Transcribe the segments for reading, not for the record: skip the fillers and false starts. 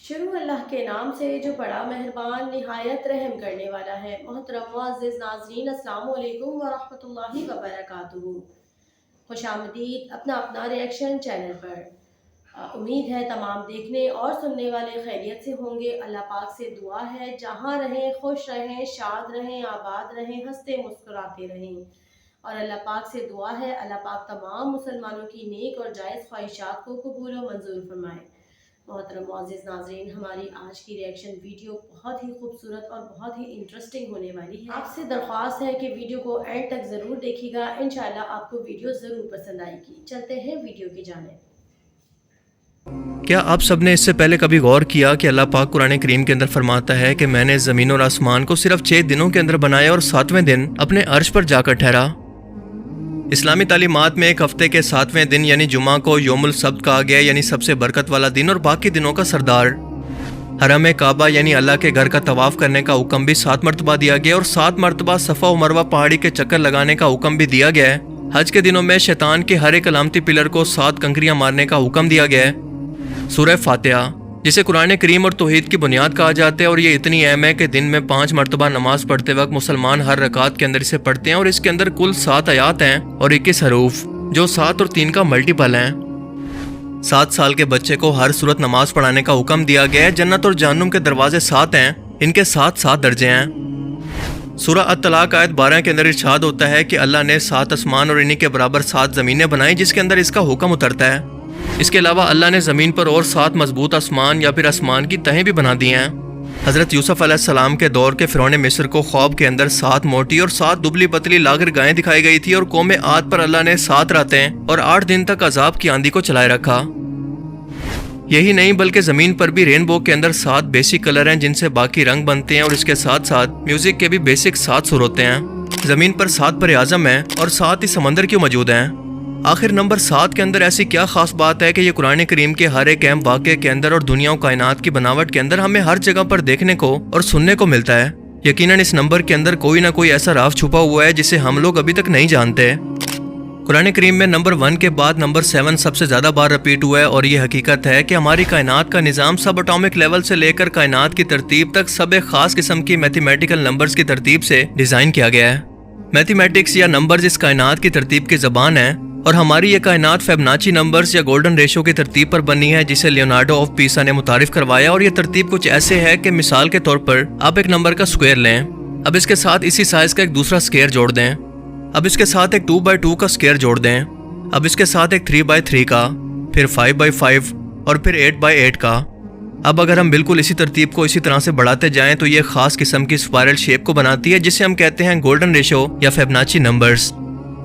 شروع اللہ کے نام سے جو بڑا مہربان نہایت رحم کرنے والا ہے۔ محترم معزز ناظرین، السلام علیکم ورحمۃ اللہ وبرکاتہ۔ خوش آمدید اپنا اپنا ریئیکشن چینل پر۔ امید ہے تمام دیکھنے اور سننے والے خیریت سے ہوں گے۔ اللہ پاک سے دعا ہے جہاں رہیں خوش رہیں، شاد رہیں، آباد رہیں، ہنستے مسکراتے رہیں، اور اللہ پاک سے دعا ہے اللہ پاک تمام مسلمانوں کی نیک اور جائز خواہشات کو قبول و منظور فرمائے۔ محترم معزز ناظرین، ہماری آج کی ریئیکشن ویڈیو بہت ہی خوبصورت اور بہت ہی انٹرسٹنگ ہونے والی ہے۔ آپ سے درخواست ہے کہ ویڈیو کو اینڈ تک ضرور دیکھیے گا، انشاءاللہ آپ کو ویڈیو ضرور پسند آئے گی۔ چلتے ہیں ویڈیو کی جانب۔ کیا آپ سب نے اس سے پہلے کبھی غور کیا کہ اللہ پاک قرآن کریم کے اندر فرماتا ہے کہ میں نے زمین اور آسمان کو صرف 6 دنوں کے اندر بنایا اور 7ویں دن اپنے عرش پر جا کر ٹھہرا۔ اسلامی تعلیمات میں ایک ہفتے کے 7ویں دن یعنی جمعہ کو یوم السبت کہا گیا، یعنی سب سے برکت والا دن اور باقی دنوں کا سردار۔ حرم کعبہ یعنی اللہ کے گھر کا طواف کرنے کا حکم بھی 7 مرتبہ دیا گیا اور 7 مرتبہ صفا و مروہ پہاڑی کے چکر لگانے کا حکم بھی دیا گیا ہے۔ حج کے دنوں میں شیطان کے ہر ایک علامتی پلر کو 7 کنکریاں مارنے کا حکم دیا گیا ہے۔ سورہ فاتحہ، جسے قرآن کریم اور توحید کی بنیاد کہا جاتا ہے، اور یہ اتنی اہم ہے کہ دن میں 5 مرتبہ نماز پڑھتے وقت مسلمان ہر رکعت کے اندر اسے پڑھتے ہیں، اور اس کے اندر کل 7 آیات ہیں اور 21 حروف، جو 7 اور 3 کا ملٹیپل ہیں۔ 7 سال کے بچے کو ہر صورت نماز پڑھانے کا حکم دیا گیا ہے۔ جنت اور جہنم کے دروازے 7 ہیں، ان کے 7 درجے ہیں۔ سورہ الطلاق آیت 12 کے اندر ارشاد ہوتا ہے کہ اللہ نے 7 آسمان اور انہی کے برابر 7 زمینیں بنائی، جس کے اندر اس کا حکم اترتا ہے۔ اس کے علاوہ اللہ نے زمین پر اور 7 مضبوط آسمان یا پھر آسمان کی تہیں بھی بنا دی ہیں۔ حضرت یوسف علیہ السلام کے دور کے فرعون مصر کو خواب کے اندر 7 موٹی اور 7 دبلی پتلی لاغر گائیں دکھائی گئی تھی، اور قوم عاد پر اللہ نے 7 راتیں اور 8 دن تک عذاب کی آندھی کو چلائے رکھا۔ یہی نہیں بلکہ زمین پر بھی رینبو کے اندر 7 بیسک کلر ہیں جن سے باقی رنگ بنتے ہیں، اور اس کے ساتھ ساتھ میوزک کے بھی بیسک 7 سر ہوتے ہیں۔ زمین پر 7 بر اعظم ہیں اور 7 ہی سمندر کیوں موجود ہیں؟ آخر نمبر 7 کے اندر ایسی کیا خاص بات ہے کہ یہ قرآن کریم کے ہر ایک اہم واقعے کے اندر اور دنیا و کائنات کی بناوٹ کے اندر ہمیں ہر جگہ پر دیکھنے کو اور سننے کو ملتا ہے؟ یقیناً اس نمبر کے اندر کوئی نہ کوئی ایسا راز چھپا ہوا ہے جسے ہم لوگ ابھی تک نہیں جانتے۔ قرآن کریم میں نمبر 1 کے بعد نمبر 7 سب سے زیادہ بار رپیٹ ہوا ہے، اور یہ حقیقت ہے کہ ہماری کائنات کا نظام سب اٹامک لیول سے لے کر کائنات کی ترتیب تک سب ایک خاص قسم کی میتھمیٹیکل نمبرز کی ترتیب سے ڈیزائن کیا گیا ہے۔ میتھمیٹکس یا نمبرز اس کائنات کی ترتیب کی زبان ہے، اور ہماری یہ کائنات فیبناچی نمبرز یا گولڈن ریشو کی ترتیب پر بنی ہے، جسے لیونارڈو آف پیسا نے متعارف کروایا، اور یہ ترتیب کچھ ایسے ہے کہ مثال کے طور پر آپ ایک نمبر کا اسکوائر لیں، اب اس کے ساتھ اسی سائز کا ایک دوسرا اسکوائر جوڑ دیں، اب اس کے ساتھ ایک 2x2 کا اسکوائر جوڑ دیں، اب اس کے ساتھ ایک 3x3 کا، پھر 5x5 اور پھر 8x8 کا۔ اب اگر ہم بالکل اسی ترتیب کو اسی طرح سے بڑھاتے جائیں تو یہ خاص قسم کی اسپائرل شیپ کو بناتی ہے، جسے ہم کہتے ہیں گولڈن ریشو یا فیبناچی نمبرز۔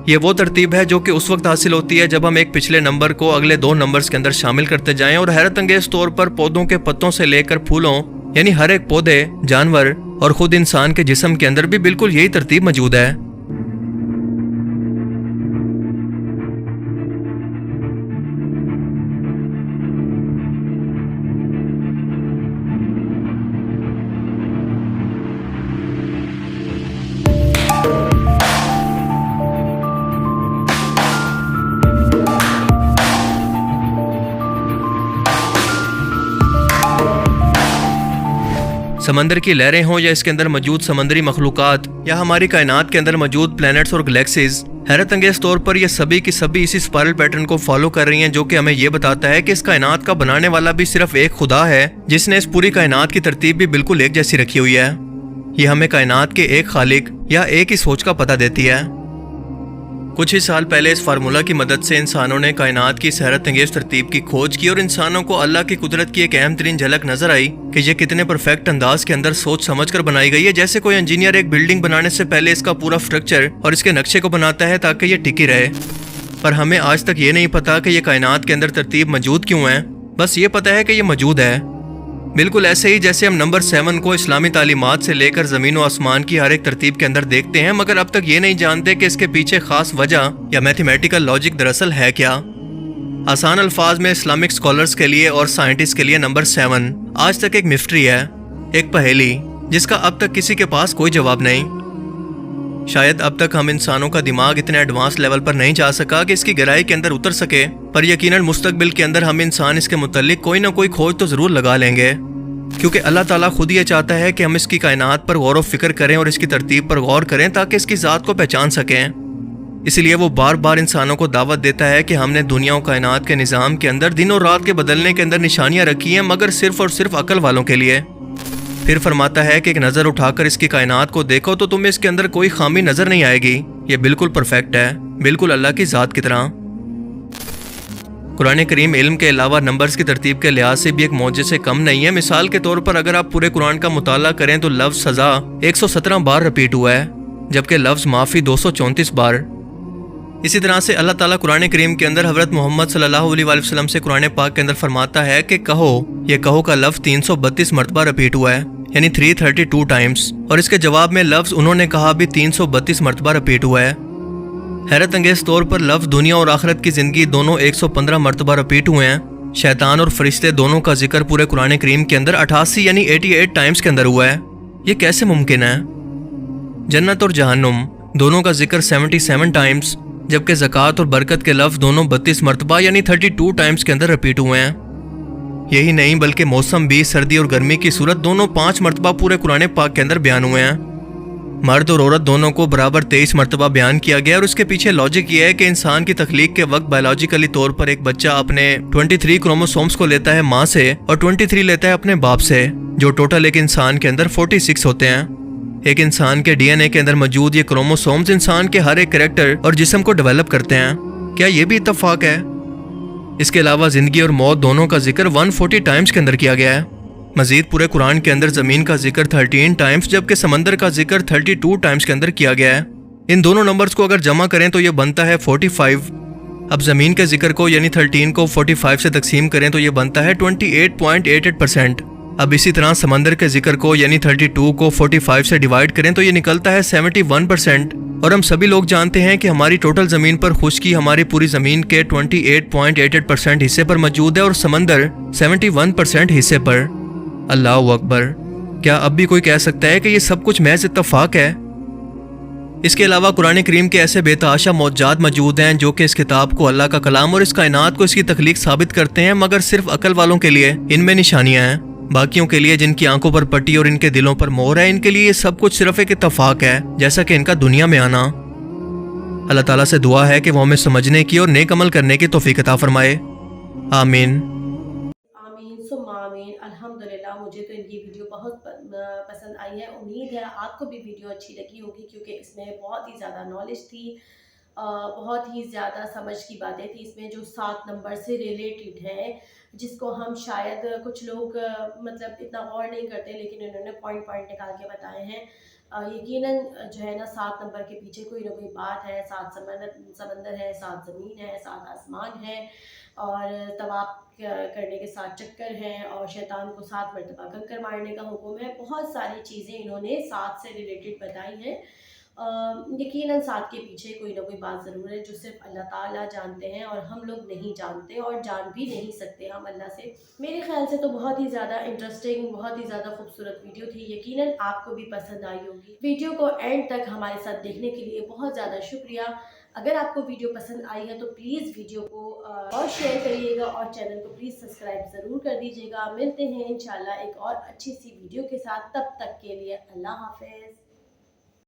یہ وہ ترتیب ہے جو کہ اس وقت حاصل ہوتی ہے جب ہم ایک پچھلے نمبر کو اگلے 2 نمبرز کے اندر شامل کرتے جائیں، اور حیرت انگیز طور پر پودوں کے پتوں سے لے کر پھولوں، یعنی ہر ایک پودے، جانور اور خود انسان کے جسم کے اندر بھی بالکل یہی ترتیب موجود ہے۔ سمندر کی لہریں ہوں یا اس کے اندر موجود سمندری مخلوقات یا ہماری کائنات کے اندر موجود پلینٹس اور گلیکسیز، حیرت انگیز طور پر یہ سبھی کی سبھی اسی اسپائرل پیٹرن کو فالو کر رہی ہیں، جو کہ ہمیں یہ بتاتا ہے کہ اس کائنات کا بنانے والا بھی صرف ایک خدا ہے، جس نے اس پوری کائنات کی ترتیب بھی بالکل ایک جیسی رکھی ہوئی ہے۔ یہ ہمیں کائنات کے ایک خالق یا ایک ہی سوچ کا پتہ دیتی ہے۔ کچھ ہی سال پہلے اس فارمولہ کی مدد سے انسانوں نے کائنات کی حیرت انگیز ترتیب کی کھوج کی، اور انسانوں کو اللہ کی قدرت کی ایک اہم ترین جھلک نظر آئی کہ یہ کتنے پرفیکٹ انداز کے اندر سوچ سمجھ کر بنائی گئی ہے، جیسے کوئی انجینئر ایک بلڈنگ بنانے سے پہلے اس کا پورا اسٹرکچر اور اس کے نقشے کو بناتا ہے تاکہ یہ ٹکی رہے۔ پر ہمیں آج تک یہ نہیں پتا کہ یہ کائنات کے اندر ترتیب موجود کیوں ہے، بس یہ پتا ہے کہ یہ موجود ہے۔ بالکل ایسے ہی جیسے ہم نمبر 7 کو اسلامی تعلیمات سے لے کر زمین و آسمان کی ہر ایک ترتیب کے اندر دیکھتے ہیں، مگر اب تک یہ نہیں جانتے کہ اس کے پیچھے خاص وجہ یا میتھمیٹیکل لاجک دراصل ہے کیا۔ آسان الفاظ میں اسلامک اسکالرز کے لیے اور سائنٹسٹ کے لیے نمبر 7 آج تک ایک مسٹری ہے، ایک پہیلی جس کا اب تک کسی کے پاس کوئی جواب نہیں۔ شاید اب تک ہم انسانوں کا دماغ اتنے ایڈوانس لیول پر نہیں جا سکا کہ اس کی گہرائی کے اندر اتر سکے، پر یقیناً مستقبل کے اندر ہم انسان اس کے متعلق کوئی نہ کوئی کھوج تو ضرور لگا لیں گے۔ کیونکہ اللہ تعالیٰ خود یہ چاہتا ہے کہ ہم اس کی کائنات پر غور و فکر کریں اور اس کی ترتیب پر غور کریں تاکہ اس کی ذات کو پہچان سکیں۔ اسی لیے وہ بار بار انسانوں کو دعوت دیتا ہے کہ ہم نے دنیا و کائنات کے نظام کے اندر دن اور رات کے بدلنے کے اندر نشانیاں رکھی ہیں، مگر صرف اور صرف عقل والوں کے لیے۔ پھر فرماتا ہے کہ ایک نظر اٹھا کر اس کی کائنات کو دیکھو تو تمہیں اس کے اندر کوئی خامی نظر نہیں آئے گی، یہ بالکل پرفیکٹ ہے، بالکل اللہ کی ذات کی طرح۔ قرآن کریم علم کے علاوہ نمبرز کی ترتیب کے لحاظ سے بھی ایک معجزے سے کم نہیں ہے۔ مثال کے طور پر اگر آپ پورے قرآن کا مطالعہ کریں تو لفظ سزا 117 بار رپیٹ ہوا ہے، جبکہ لفظ معافی 234 بار۔ اسی طرح سے اللہ تعالیٰ قرآن کریم کے اندر حضرت محمد صلی اللہ علیہ وآلہ وسلم سے قرآن پاک کے اندر فرماتا ہے کہ کہو، یہ کہو کا لفظ 332 مرتبہ رپیٹ ہوا ہے، یعنی 332 ٹائمز، اور اس کے جواب میں لفظ انہوں نے کہا بھی 332 مرتبہ رپیٹ ہوا ہے۔ حیرت انگیز طور پر لفظ دنیا اور آخرت کی زندگی دونوں 115 مرتبہ رپیٹ ہوئے ہیں۔ شیطان اور فرشتے دونوں کا ذکر پورے قرآن کریم کے اندر 88 یعنی 88 ٹائمز کے اندر ہوا ہے۔ یہ کیسے ممکن ہے؟ جنت اور جہنم دونوں کا ذکر 77 ٹائمز، جبکہ زکوٰۃ اور برکت کے لفظ دونوں 32 مرتبہ یعنی 32 ٹائمز کے اندر رپیٹ ہوئے ہیں۔ یہی نہیں بلکہ موسم بھی، سردی اور گرمی کی صورت دونوں 5 مرتبہ پورے قرآن پاک کے اندر بیان ہوئے ہیں۔ مرد اور عورت دونوں کو برابر 23 مرتبہ بیان کیا گیا، اور اس کے پیچھے لاجک یہ ہے کہ انسان کی تخلیق کے وقت بایولوجیکلی طور پر ایک بچہ اپنے 23 کروموسومز کو لیتا ہے ماں سے اور 23 لیتا ہے اپنے باپ سے، جو ٹوٹل ایک انسان کے اندر 46 ہوتے ہیں۔ ایک انسان کے ڈی این اے کے اندر موجود یہ کروموسومز انسان کے ہر ایک کریکٹر اور جسم کو ڈیولپ کرتے ہیں۔ کیا یہ بھی اتفاق ہے؟ اس کے علاوہ زندگی اور موت دونوں کا ذکر 140 ٹائمز کے اندر کیا گیا ہے۔ مزید پورے قرآن کے اندر زمین کا ذکر 13 ٹائمز، جبکہ سمندر کا ذکر 32 ٹائمز کے اندر کیا گیا ہے۔ ان دونوں نمبرز کو اگر جمع کریں تو یہ بنتا ہے 45۔ اب زمین کے ذکر کو یعنی 13 کو 45 سے تقسیم کریں تو یہ بنتا ہے 28.88%۔ اب اسی طرح سمندر کے ذکر کو یعنی 32 کو 45 سے ڈیوائڈ کریں تو یہ نکلتا ہے 71%۔ اور ہم سبھی لوگ جانتے ہیں کہ ہماری ٹوٹل زمین پر خشکی ہماری پوری زمین کے 28.88% حصے پر موجود ہے اور سمندر 71% حصے پر۔ اللہ اکبر! کیا اب بھی کوئی کہہ سکتا ہے کہ یہ سب کچھ محض اتفاق ہے؟ اس کے علاوہ قرآن کریم کے ایسے بے تحاشا معجزات موجود ہیں جو کہ اس کتاب کو اللہ کا کلام اور اس کائنات کو اس کی تخلیق ثابت کرتے ہیں، مگر صرف عقل والوں کے لیے ان میں نشانیاں ہیں۔ باقیوں کے لیے جن کی آنکھوں پر پٹی اور ان کے دلوں پر مہر ہے، ان کے لیے یہ سب کچھ صرف ایک اتفاق ہے، جیسا کہ ان کا دنیا میں آنا۔ اللہ تعالیٰ سے دعا ہے کہ وہ ہمیں سمجھنے کی اور نیک عمل کرنے کی توفیق عطا فرمائے، آمین۔ آمین ثم آمین۔ الحمدللہ، مجھے تو ان کی ویڈیو بہت پسند آئی ہے۔ امید ہے آپ کو بھی ویڈیو اچھی لگی ہوگی، کیونکہ اس میں بہت ہی زیادہ نالج تھی، بہت ہی زیادہ سمجھ کی باتیں تھیں اس میں جو 7 نمبر سے ریلیٹڈ ہیں، جس کو ہم شاید کچھ لوگ مطلب اتنا غور نہیں کرتے، لیکن انہوں نے پوائنٹ نکال کے بتائے ہیں۔ یقیناً جو ہے نا 7 نمبر کے پیچھے کوئی نہ کوئی بات ہے۔ 7 سمندر ہے، 7 زمین ہے، 7 آسمان ہے، اور طواف کرنے کے 7 چکر ہیں، اور شیطان کو 7 مرتبہ کنکر مارنے کا حکم ہے۔ بہت ساری چیزیں انہوں نے 7 سے ریلیٹڈ بتائی ہیں۔ یقیناً 7 کے پیچھے کوئی نہ کوئی بات ضرور ہے جو صرف اللہ تعالیٰ جانتے ہیں، اور ہم لوگ نہیں جانتے اور جان بھی نہیں سکتے ہم اللہ سے۔ میرے خیال سے تو بہت ہی زیادہ انٹرسٹنگ، بہت ہی زیادہ خوبصورت ویڈیو تھی۔ یقیناً آپ کو بھی پسند آئی ہوگی۔ ویڈیو کو اینڈ تک ہمارے ساتھ دیکھنے کے لیے بہت زیادہ شکریہ۔ اگر آپ کو ویڈیو پسند آئی ہے تو پلیز ویڈیو کو اور شیئر کریے گا، اور چینل کو پلیز سبسکرائب ضرور کر دیجیے گا۔ ملتے ہیں انشاءاللہ ایک اور اچھی سی ویڈیو کے ساتھ، تب تک کے لیے اللہ حافظ۔